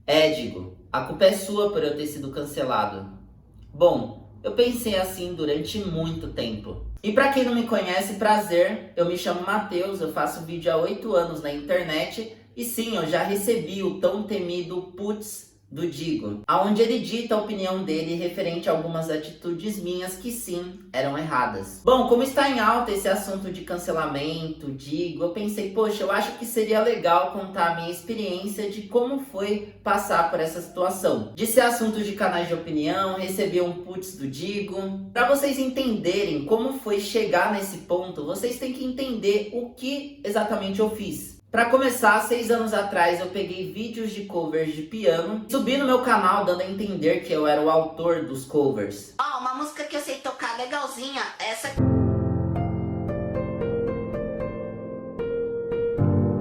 Digo, a culpa é sua por eu ter sido cancelado. Bom, eu pensei assim durante muito tempo. E pra quem não me conhece, prazer, eu me chamo Matheus, eu faço vídeo há 8 anos na internet e sim, eu já recebi o tão temido putz do Digo, aonde ele dita a opinião dele referente a algumas atitudes minhas que sim, eram erradas. Bom, como está em alta esse assunto de cancelamento, Digo, eu pensei, poxa, eu acho que seria legal contar a minha experiência de como foi passar por essa situação. De ser assunto de canais de opinião, receber um putz do Digo. Para vocês entenderem como foi chegar nesse ponto, vocês têm que entender o que exatamente eu fiz. Para começar, 6 anos atrás eu peguei vídeos de covers de piano, subi no meu canal dando a entender que eu era o autor dos covers. Uma música que eu sei tocar legalzinha, essa.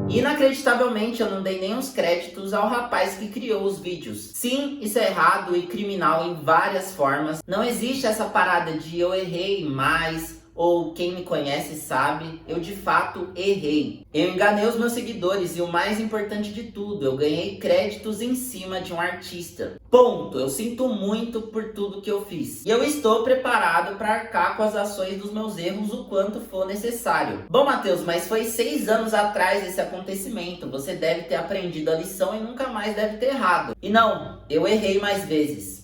Inacreditavelmente, eu não dei nem os créditos ao rapaz que criou os vídeos. Sim, isso é errado e criminal em várias formas. Não existe essa parada de eu errei mais, ou quem me conhece sabe, eu de fato errei. Eu enganei os meus seguidores e o mais importante de tudo, eu ganhei créditos em cima de um artista. Ponto, eu sinto muito por tudo que eu fiz. E eu estou preparado para arcar com as ações dos meus erros o quanto for necessário. Bom, Matheus, mas foi 6 anos atrás esse acontecimento. Você deve ter aprendido a lição e nunca mais deve ter errado. E não, eu errei mais vezes.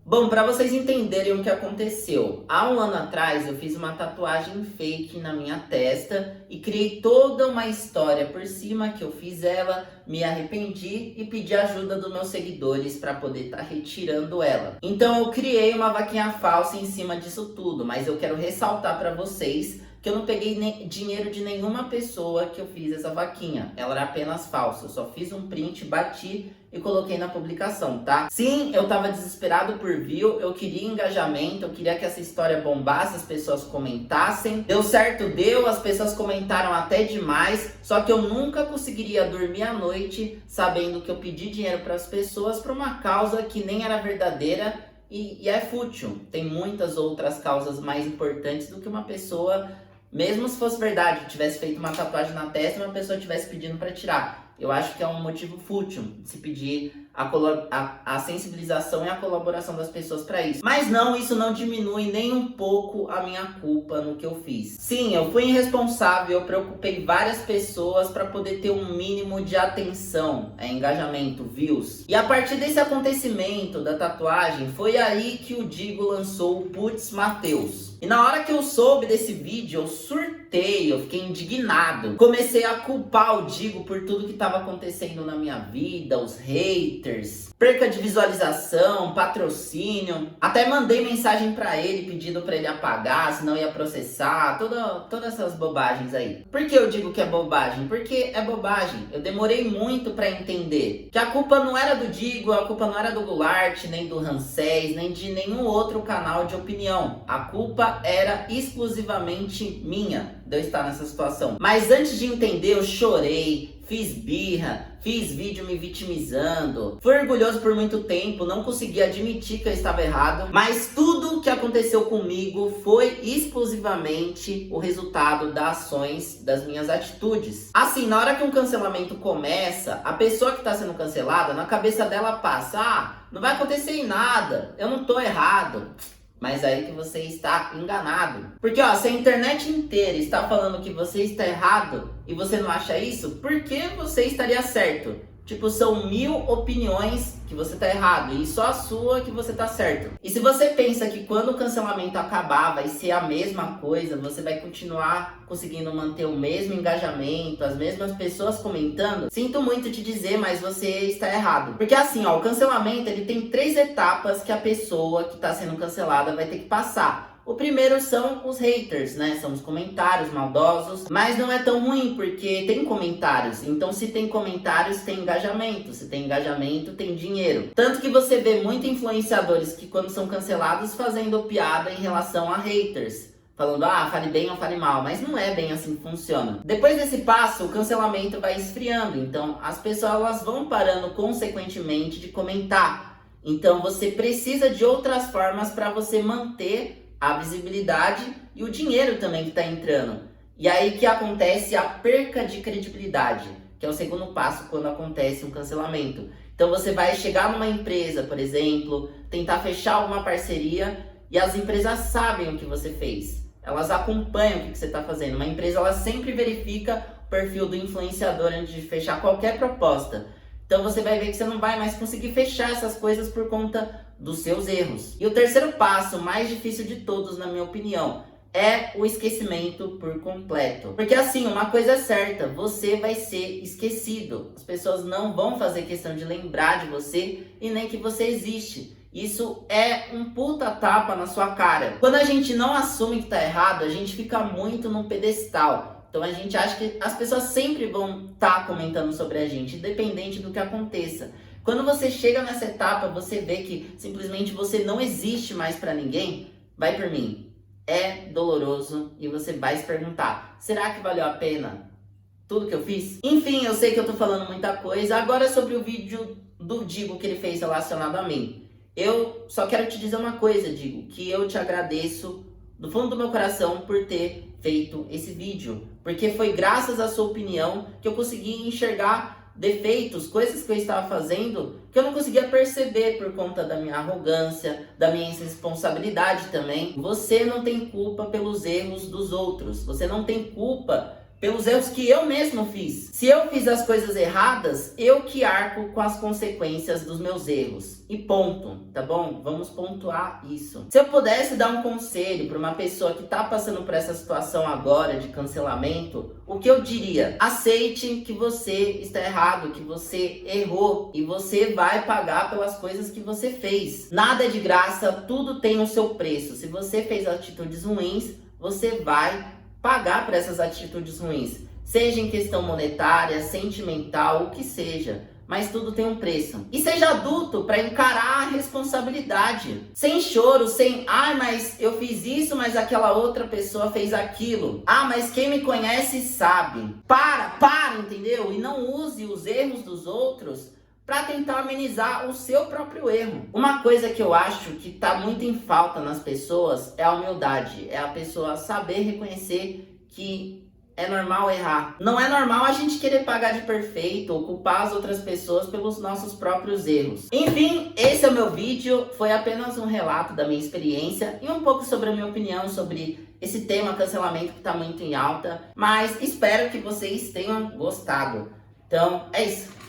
Bom, para vocês entenderem o que aconteceu, há 1 ano atrás eu fiz uma tatuagem fake na minha testa e criei toda uma história por cima que eu fiz ela, me arrependi e pedi ajuda dos meus seguidores para poder estar retirando ela. Então eu criei uma vaquinha falsa em cima disso tudo, mas eu quero ressaltar para vocês que eu não peguei dinheiro de nenhuma pessoa que eu fiz essa vaquinha. Ela era apenas falsa. Eu só fiz um print, bati e coloquei na publicação, tá? Sim, eu tava desesperado por view, eu queria engajamento, eu queria que essa história bombasse, as pessoas comentassem. Deu certo, deu, as pessoas comentaram até demais, só que eu nunca conseguiria dormir à noite sabendo que eu pedi dinheiro para as pessoas para uma causa que nem era verdadeira e é fútil. Tem muitas outras causas mais importantes do que uma pessoa, mesmo se fosse verdade, tivesse feito uma tatuagem na testa e uma pessoa tivesse pedindo para tirar. Eu acho que é um motivo fútil se pedir a sensibilização e a colaboração das pessoas para isso. Mas não, isso não diminui nem um pouco a minha culpa no que eu fiz. Sim, eu fui irresponsável, eu preocupei várias pessoas para poder ter um mínimo de atenção, engajamento, views. E a partir desse acontecimento da tatuagem, foi aí que o Digo lançou o Putz Matheus. E na hora que eu soube desse vídeo, eu surtei, eu fiquei indignado. Comecei a culpar o Digo por tudo que estava acontecendo na minha vida, os haters, perca de visualização, patrocínio. Até mandei mensagem pra ele pedindo pra ele apagar, senão ia processar, todas essas bobagens aí. Por que eu digo que é bobagem? Porque é bobagem. Eu demorei muito pra entender que a culpa não era do Digo, a culpa não era do Goulart, nem do Ramsés, nem de nenhum outro canal de opinião. A culpa era exclusivamente minha de eu estar nessa situação. Mas antes de entender, eu chorei, fiz birra, fiz vídeo me vitimizando, fui orgulhoso por muito tempo, não consegui admitir que eu estava errado, mas tudo que aconteceu comigo foi exclusivamente o resultado das ações, das minhas atitudes. Assim, na hora que um cancelamento começa, a pessoa que está sendo cancelada, na cabeça dela passa, não vai acontecer nada, eu não tô errado. Mas aí que você está enganado. Porque se a internet inteira está falando que você está errado e você não acha isso, por que você estaria certo? Tipo, são 1000 opiniões que você tá errado e só a sua que você tá certo. E se você pensa que quando o cancelamento acabar vai ser a mesma coisa, você vai continuar conseguindo manter o mesmo engajamento, as mesmas pessoas comentando, sinto muito te dizer, mas você está errado. Porque assim, o cancelamento ele tem 3 etapas que a pessoa que tá sendo cancelada vai ter que passar. O primeiro são os haters, né? São os comentários maldosos. Mas não é tão ruim, porque tem comentários. Então, se tem comentários, tem engajamento. Se tem engajamento, tem dinheiro. Tanto que você vê muitos influenciadores que, quando são cancelados, fazendo piada em relação a haters. Falando, fale bem ou fale mal. Mas não é bem assim que funciona. Depois desse passo, o cancelamento vai esfriando. Então, as pessoas elas vão parando, consequentemente, de comentar. Então, você precisa de outras formas para você manter a visibilidade e o dinheiro também que está entrando. E aí que acontece a perca de credibilidade. que é o segundo passo quando acontece um cancelamento. Então você vai chegar numa empresa, por exemplo, tentar fechar alguma parceria e as empresas sabem o que você fez. Elas acompanham o que você está fazendo. Uma empresa, ela sempre verifica o perfil do influenciador antes de fechar qualquer proposta. Então você vai ver que você não vai mais conseguir fechar essas coisas por conta dos seus erros. E o terceiro passo, mais difícil de todos, na minha opinião, é o esquecimento por completo. Porque assim, uma coisa é certa, você vai ser esquecido. As pessoas não vão fazer questão de lembrar de você e nem que você existe. Isso é um puta tapa na sua cara. Quando a gente não assume que tá errado, a gente fica muito num pedestal. Então a gente acha que as pessoas sempre vão estar comentando sobre a gente, independente do que aconteça. Quando você chega nessa etapa, você vê que simplesmente você não existe mais pra ninguém, vai por mim. É doloroso e você vai se perguntar, será que valeu a pena tudo que eu fiz? Enfim, eu sei que eu tô falando muita coisa. Agora sobre o vídeo do Digo que ele fez relacionado a mim. Eu só quero te dizer uma coisa, Digo, que eu te agradeço do fundo do meu coração por ter feito esse vídeo. Porque foi graças à sua opinião que eu consegui enxergar defeitos, coisas que eu estava fazendo que eu não conseguia perceber por conta da minha arrogância, da minha irresponsabilidade também. Você não tem culpa pelos erros dos outros. Você não tem culpa pelos erros que eu mesmo fiz. Se eu fiz as coisas erradas, eu que arco com as consequências dos meus erros. E ponto, tá bom? Vamos pontuar isso. Se eu pudesse dar um conselho para uma pessoa que tá passando por essa situação agora de cancelamento, o que eu diria? Aceite que você está errado, que você errou e você vai pagar pelas coisas que você fez. Nada é de graça, tudo tem o seu preço. Se você fez atitudes ruins, você vai pagar por essas atitudes ruins, seja em questão monetária, sentimental, o que seja, mas tudo tem um preço. E seja adulto para encarar a responsabilidade, sem choro, sem mas eu fiz isso, mas aquela outra pessoa fez aquilo. Mas quem me conhece sabe. Para, entendeu? E não use os erros dos outros para tentar amenizar o seu próprio erro. Uma coisa que eu acho que tá muito em falta nas pessoas é a humildade. É a pessoa saber reconhecer que é normal errar. Não é normal a gente querer pagar de perfeito ou culpar as outras pessoas pelos nossos próprios erros. Enfim, esse é o meu vídeo. Foi apenas um relato da minha experiência e um pouco sobre a minha opinião sobre esse tema cancelamento que tá muito em alta. Mas espero que vocês tenham gostado. Então, é isso.